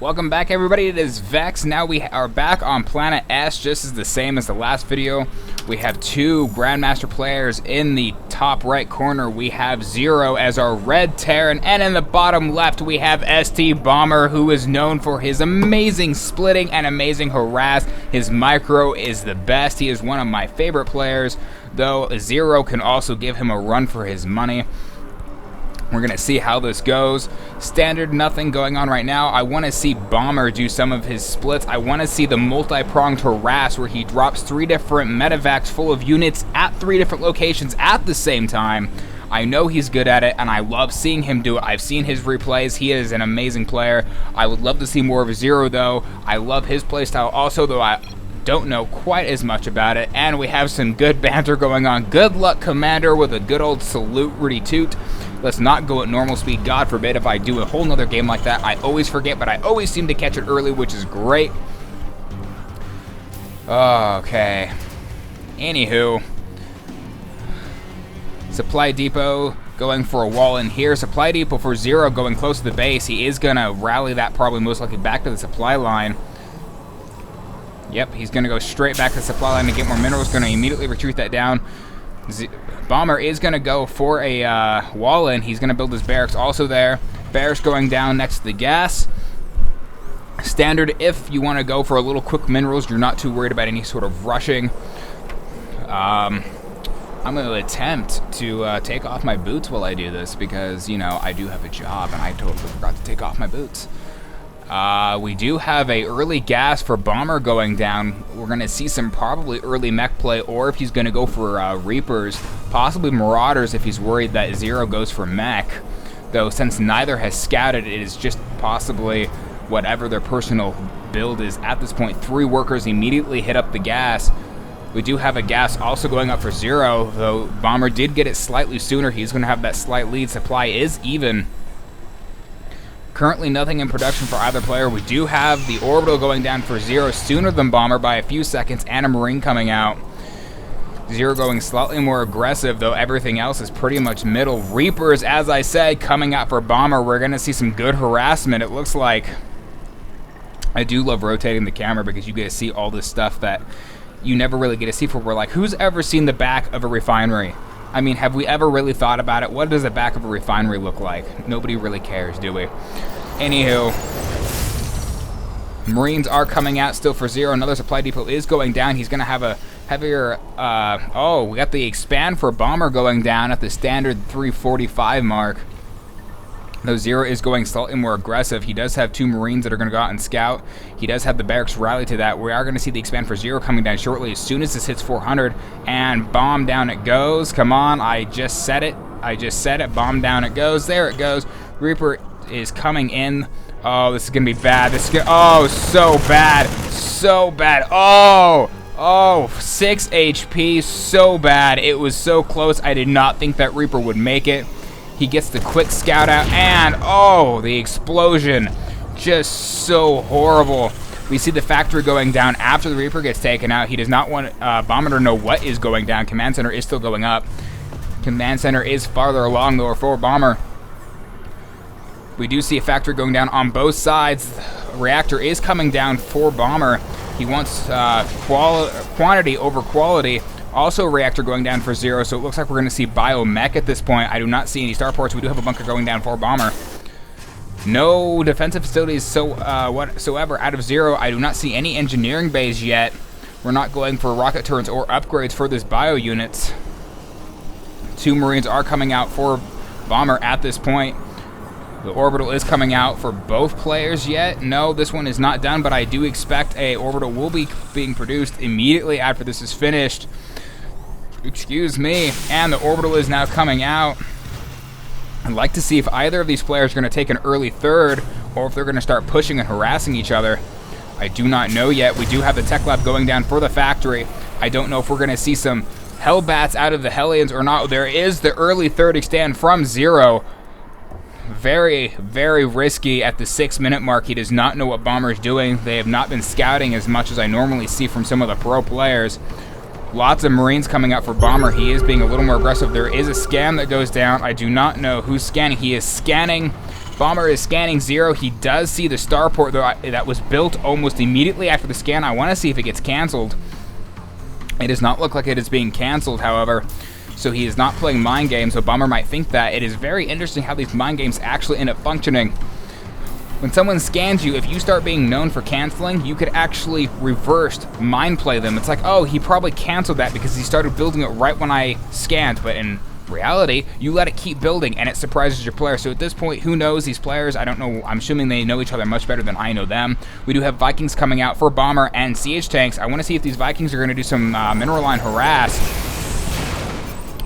Welcome back, everybody. It is Vex. Now we are back on Planet S, just as the same as the last video. We have two Grandmaster players in the top right corner. We have Zero as our red Terran, and in the bottom left we have STBomber, who is known for his amazing splitting and amazing harass. His micro is the best. He is one of my favorite players, though Zero can also give him a run for his money. We're going to see how this goes. Standard, nothing going on right now. I want to see Bomber do some of his splits. I want to see the multi-pronged harass where he drops 3 different medevacs full of units at 3 different locations at the same time. I know he's good at it, and I love seeing him do it. I've seen his replays. He is an amazing player. I would love to see more of Zero, though. I love his playstyle also, though I don't know quite as much about it. And we have some good banter going on. Good luck, Commander, with a good old salute, Rudy Toot. Let's not go at normal speed. God forbid if I do a whole nother game like that. I always forget, but I always seem to catch it early, which is great. Okay. Anywho. Supply Depot going for a wall in here. Supply Depot for Zero going close to the base. He is going to rally that probably most likely back to the supply line. Yep, he's going to go straight back to the supply line to get more minerals. Going to immediately retreat that down. Bomber is going to go for a wall in. He's going to build his barracks also there. Barracks going down next to the gas. Standard, if you want to go for a little quick minerals, you're not too worried about any sort of rushing. I'm going to attempt to take off my boots while I do this because, you know, I do have a job and I totally forgot to take off my boots. We do have a early gas for Bomber going down. We're going to see some probably early mech play, or if he's going to go for Reapers, possibly Marauders if he's worried that Zero goes for mech. Though since neither has scouted, it is just possibly whatever their personal build is at this point. 3 workers immediately hit up the gas. We do have a gas also going up for Zero, though Bomber did get it slightly sooner. He's going to have that slight lead. Supply is even. Currently nothing in production for either player. We do have the orbital going down for Zero sooner than Bomber by a few seconds, and a Marine coming out. Zero going slightly more aggressive, though everything else is pretty much middle. Reapers, as I said, coming out for Bomber. We're going to see some good harassment, it looks like. I do love rotating the camera because you get to see all this stuff that you never really get to see for. We're like, who's ever seen the back of a refinery? I mean, have we ever really thought about it? What does the back of a refinery look like? Nobody really cares, do we? Anywho, Marines are coming out still for Zero. Another supply depot is going down. He's going to have a heavier... oh, we got the expand for Bomber going down at the standard 345 mark. Though Zero is going slightly more aggressive. He does have 2 Marines that are going to go out and scout. He does have the barracks rally to that. We are going to see the expand for Zero coming down shortly as soon as this hits 400. And bomb down it goes. Come on, I just said it. Bomb down it goes. There it goes. Reaper is coming in. Oh, this is going to be bad. This is gonna, oh, so bad. So bad. Oh, 6 HP. So bad. It was so close. I did not think that Reaper would make it. He gets the quick scout out, and oh, the explosion. Just so horrible. We see the factory going down after the Reaper gets taken out. He does not want Bomber to know what is going down. Command Center is still going up. Command Center is farther along, though, for Bomber. We do see a factory going down on both sides. Reactor is coming down for Bomber. He wants quantity over quality. Also, reactor going down for Zero, so it looks like we're going to see biomech at this point. I do not see any starports. We do have a bunker going down for Bomber. No defensive facilities whatsoever out of Zero. I do not see any engineering bays yet. We're not going for rocket turrets or upgrades for this bio units. 2 Marines are coming out for Bomber at this point. The orbital is coming out for both players yet. No, this one is not done, but I do expect a orbital will be being produced immediately after this is finished. Excuse me. And the orbital is now coming out. I'd like to see if either of these players are going to take an early third, or if they're going to start pushing and harassing each other. I do not know yet. We do have the tech lab going down for the factory. I don't know if we're going to see some Hellbats out of the Hellions or not. There is the early third extend from Zero. Very, very risky at the 6-minute mark. He does not know what Bomber is doing. They have not been scouting as much as I normally see from some of the pro players. Lots of Marines coming out for Bomber. He is being a little more aggressive. There is a scan that goes down. I do not know who's scanning. He is scanning Bomber is scanning Zero. He does see the starport that was built almost immediately after the scan. I want to see if it gets canceled. It does not look like it is being canceled, however. So he is not playing mind games, so Bomber might think that. It is very interesting how these mind games actually end up functioning. When someone scans you, if you start being known for canceling, you could actually reverse mind play them. It's like, oh, he probably canceled that because he started building it right when I scanned, but in reality, you let it keep building and it surprises your player. So at this point, who knows these players? I don't know. I'm assuming they know each other much better than I know them. We do have Vikings coming out for Bomber and CH tanks. I want to see if these Vikings are going to do some mineral line harass.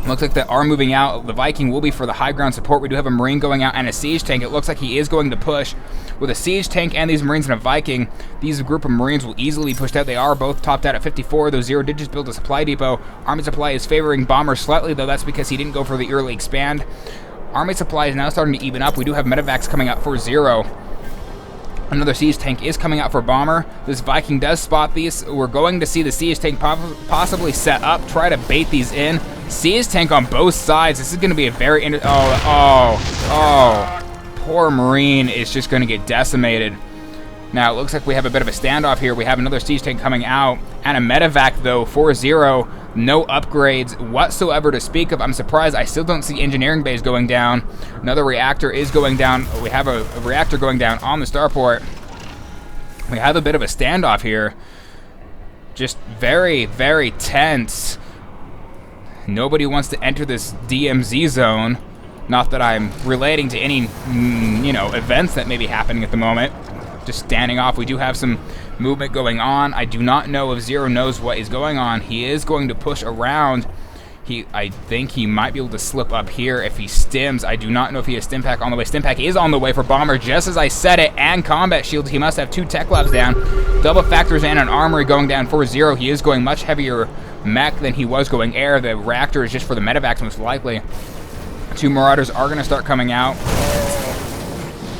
Looks like they are moving out. The Viking will be for the high ground support. We do have a Marine going out and a Siege tank. It looks like he is going to push. With a Siege tank and these Marines and a Viking, these group of Marines will easily be pushed out. They are both topped out at 54. Those Zero digits build a supply depot. Army supply is favoring Bomber slightly, though that's because he didn't go for the early expand. Army supply is now starting to even up. We do have medevacs coming out for Zero. Another Siege tank is coming out for Bomber. This Viking does spot these. We're going to see the Siege tank possibly set up, try to bait these in. Siege tank on both sides. This is going to be a very... Poor Marine is just going to get decimated. Now, it looks like we have a bit of a standoff here. We have another Siege tank coming out. And a medevac, though, for Zero. No upgrades whatsoever to speak of. I'm surprised I still don't see engineering bays going down. Another reactor is going down. We have a reactor going down on the starport. We have a bit of a standoff here. Just very, very tense. Nobody wants to enter this DMZ zone. Not that I'm relating to any, events that may be happening at the moment. Just standing off. We do have some movement going on. I do not know if Zero knows what is going on. He is going to push around. I think he might be able to slip up here if he stims. I do not know if he has Stimpack on the way. Stimpack is on the way for Bomber, just as I said it, and combat shields. He must have 2 tech labs down. Double factors and an armory going down for Zero. He is going much heavier mech than he was going air. The reactor is just for the medevacs most likely. 2 Marauders are going to start coming out.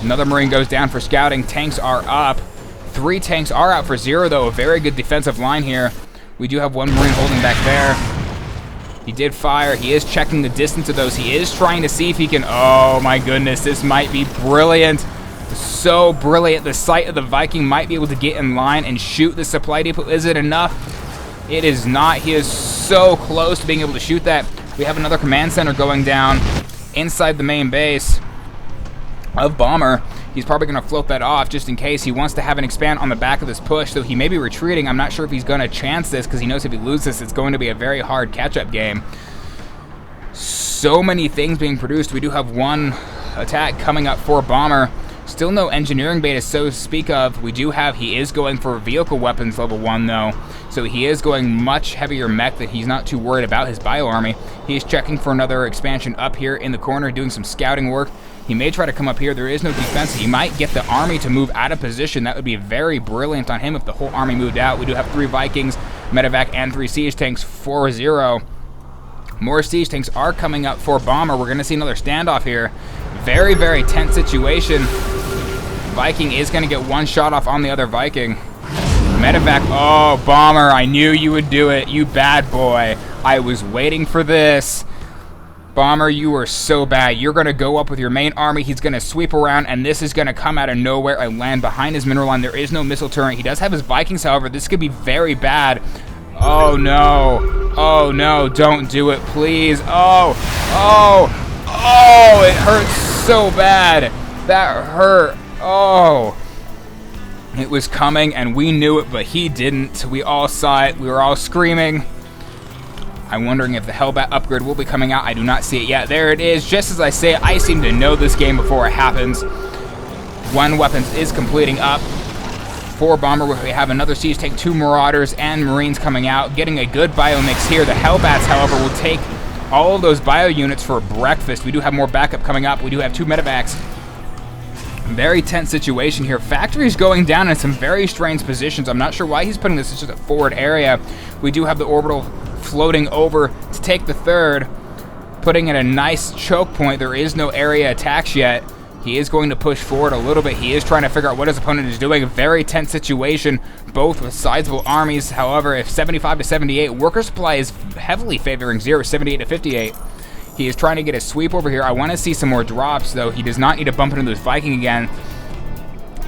Another Marine goes down for scouting. Tanks are up. 3 tanks are out for Zero, though. A very good defensive line here. We do have 1 Marine holding back there. He did fire. He is checking the distance of those. He is trying to see if he can... Oh, my goodness. This might be brilliant. So brilliant. The sight of the Viking might be able to get in line and shoot the supply depot. Is it enough? It is not. He is so close to being able to shoot that. We have another command center going down inside the main base of Bomber. He's probably going to float that off just in case. He wants to have an expand on the back of this push, so he may be retreating. I'm not sure if he's going to chance this because he knows if he loses, it's going to be a very hard catch-up game. So many things being produced. We do have 1 attack coming up for Bomber. Still no engineering beta, so to speak of. We do have, he is going for vehicle weapons level 1, though. So he is going much heavier mech that he's not too worried about his bio army. He's checking for another expansion up here in the corner, doing some scouting work. He may try to come up here. There is no defense. He might get the army to move out of position. That would be very brilliant on him if the whole army moved out. We do have 3 Vikings, medevac, and 3 Siege tanks for Zero. More Siege tanks are coming up for Bomber. We're going to see another standoff here. Very, very tense situation. Viking is going to get 1 shot off on the other Viking. Medevac. Oh, Bomber, I knew you would do it. You bad boy. I was waiting for this. Bomber, you are so bad. You're going to go up with your main army. He's going to sweep around, and this is going to come out of nowhere and land behind his mineral line. There is no missile turret. He does have his Vikings, however. This could be very bad. Oh, no. Oh, no. Don't do it, please. Oh. It hurts so bad. That hurt. Oh. It was coming, and we knew it, but he didn't. We all saw it. We were all screaming. I'm wondering if the Hellbat upgrade will be coming out. I do not see it yet. There it is. Just as I say, I seem to know this game before it happens. 1 weapons is completing up. 4 Bomber. We have another Siege tank, 2 Marauders, and Marines coming out. Getting a good bio mix here. The Hellbats, however, will take all of those bio units for breakfast. We do have more backup coming up. We do have 2 medevacs. Very tense situation here. Factory's going down in some very strange positions. I'm not sure why he's putting this in just a forward area. We do have the orbital floating over to take the 3rd, putting in a nice choke point. There is no area attacks yet. He is going to push forward a little bit. He is trying to figure out what his opponent is doing. A very tense situation, both with sizable armies. However, if 75 to 78, worker supply is heavily favoring Zero, 78 to 58. He is trying to get a sweep over here. I want to see some more drops, though. He does not need to bump into this Viking again.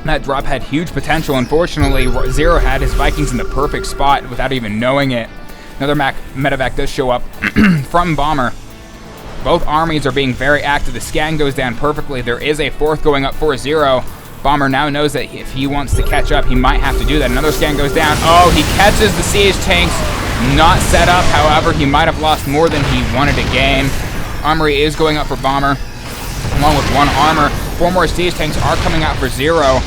That drop had huge potential. Unfortunately, Zero had his Vikings in the perfect spot without even knowing it. Another medevac does show up from Bomber. Both armies are being very active. The scan goes down perfectly. There is a fourth going up for Zero. Bomber now knows that if he wants to catch up, he might have to do that. Another scan goes down. Oh, he catches the siege tanks. Not set up. However, he might have lost more than he wanted to gain. Armory is going up for Bomber, along with 1 armor. 4 more siege tanks are coming out for Zero.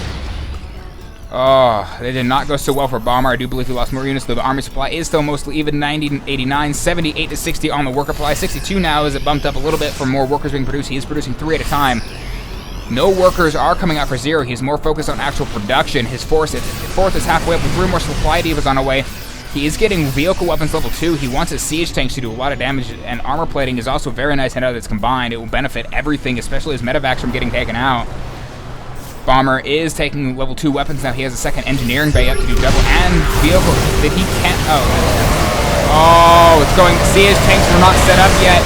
Oh, they did not go so well for Bomber. I do believe he lost more units, though the army supply is still mostly even. 90 to 89, 78 to 60 on the worker supply. 62 now as it bumped up a little bit for more workers being produced. He is producing 3 at a time. No workers are coming out for Zero. He's more focused on actual production. His fourth is halfway up with 3 more supply divas on the way. He is getting vehicle weapons level 2. He wants his siege tanks to do a lot of damage, and armor plating is also very nice and how that's combined. It will benefit everything, especially his medevacs from getting taken out. Bomber is taking level 2 weapons now. He has a second engineering bay up to do double and vehicle that he can't. Oh, it's going. Siege tanks were not set up yet.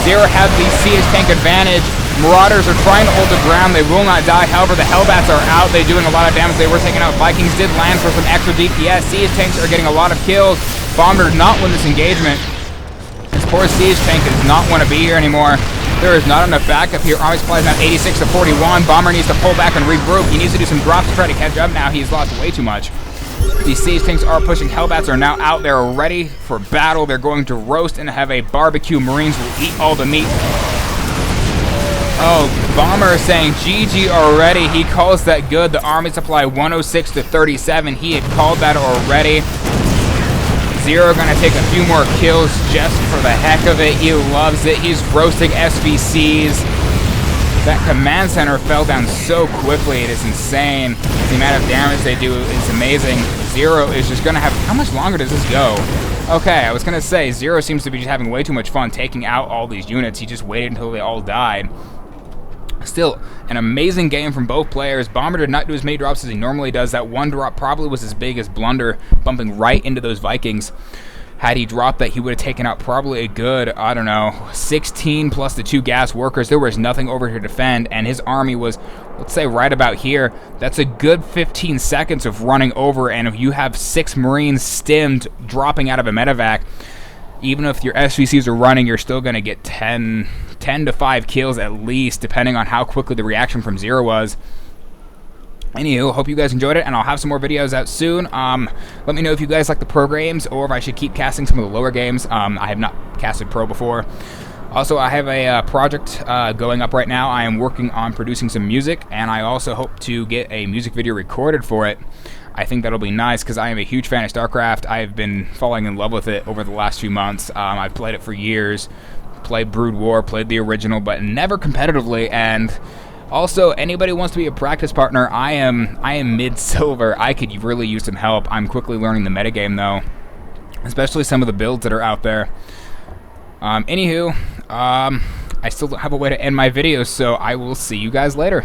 Zero has the siege tank advantage. Marauders are trying to hold the ground. They will not die. However, the Hellbats are out. They're doing a lot of damage. They were taking out. Vikings did land for some extra DPS. Siege tanks are getting a lot of kills. Bomber did not win this engagement. This poor siege tank does not want to be here anymore. There is not enough backup here. Army supply is now 86 to 41. Bomber needs to pull back and regroup. He needs to do some drops to try to catch up now. He's lost way too much. These siege tanks are pushing. Hellbats are now out there ready for battle. They're going to roast and have a barbecue. Marines will eat all the meat. Oh, Bomber is saying GG already. He calls that good. The army supply 106 to 37. He had called that already. Zero gonna take a few more kills just for the heck of it. He loves it. He's roasting SVCs. That command center fell down so quickly. It is insane. The amount of damage they do is amazing. Zero is just gonna have... How much longer does this go? Okay, I was gonna say, Zero seems to be just having way too much fun taking out all these units. He just waited until they all died. Still, an amazing game from both players. Bomber did not do as many drops as he normally does. That 1 drop probably was as big as Blunder, bumping right into those Vikings. Had he dropped that, he would have taken out probably a good, I don't know, 16 plus the 2 gas workers. There was nothing over here to defend, and his army was, let's say, right about here. That's a good 15 seconds of running over, and if you have 6 Marines stimmed dropping out of a medevac, even if your SVCs are running, you're still going to get 10 to 5 kills at least, depending on how quickly the reaction from Zero was. Anywho, hope you guys enjoyed it, and I'll have some more videos out soon. Let me know if you guys like the pro games, or if I should keep casting some of the lower games. I have not casted pro before. Also, I have a project going up right now. I am working on producing some music, and I also hope to get a music video recorded for it. I think that'll be nice, because I am a huge fan of StarCraft. I have been falling in love with it over the last few months. I've played it for years. Played Brood War, played the original, but never competitively. And also, anybody who wants to be a practice partner, I am mid-silver. I could really use some help. I'm quickly learning the metagame, though, especially some of the builds that are out there. Anywho, I still don't have a way to end my videos, so I will see you guys later.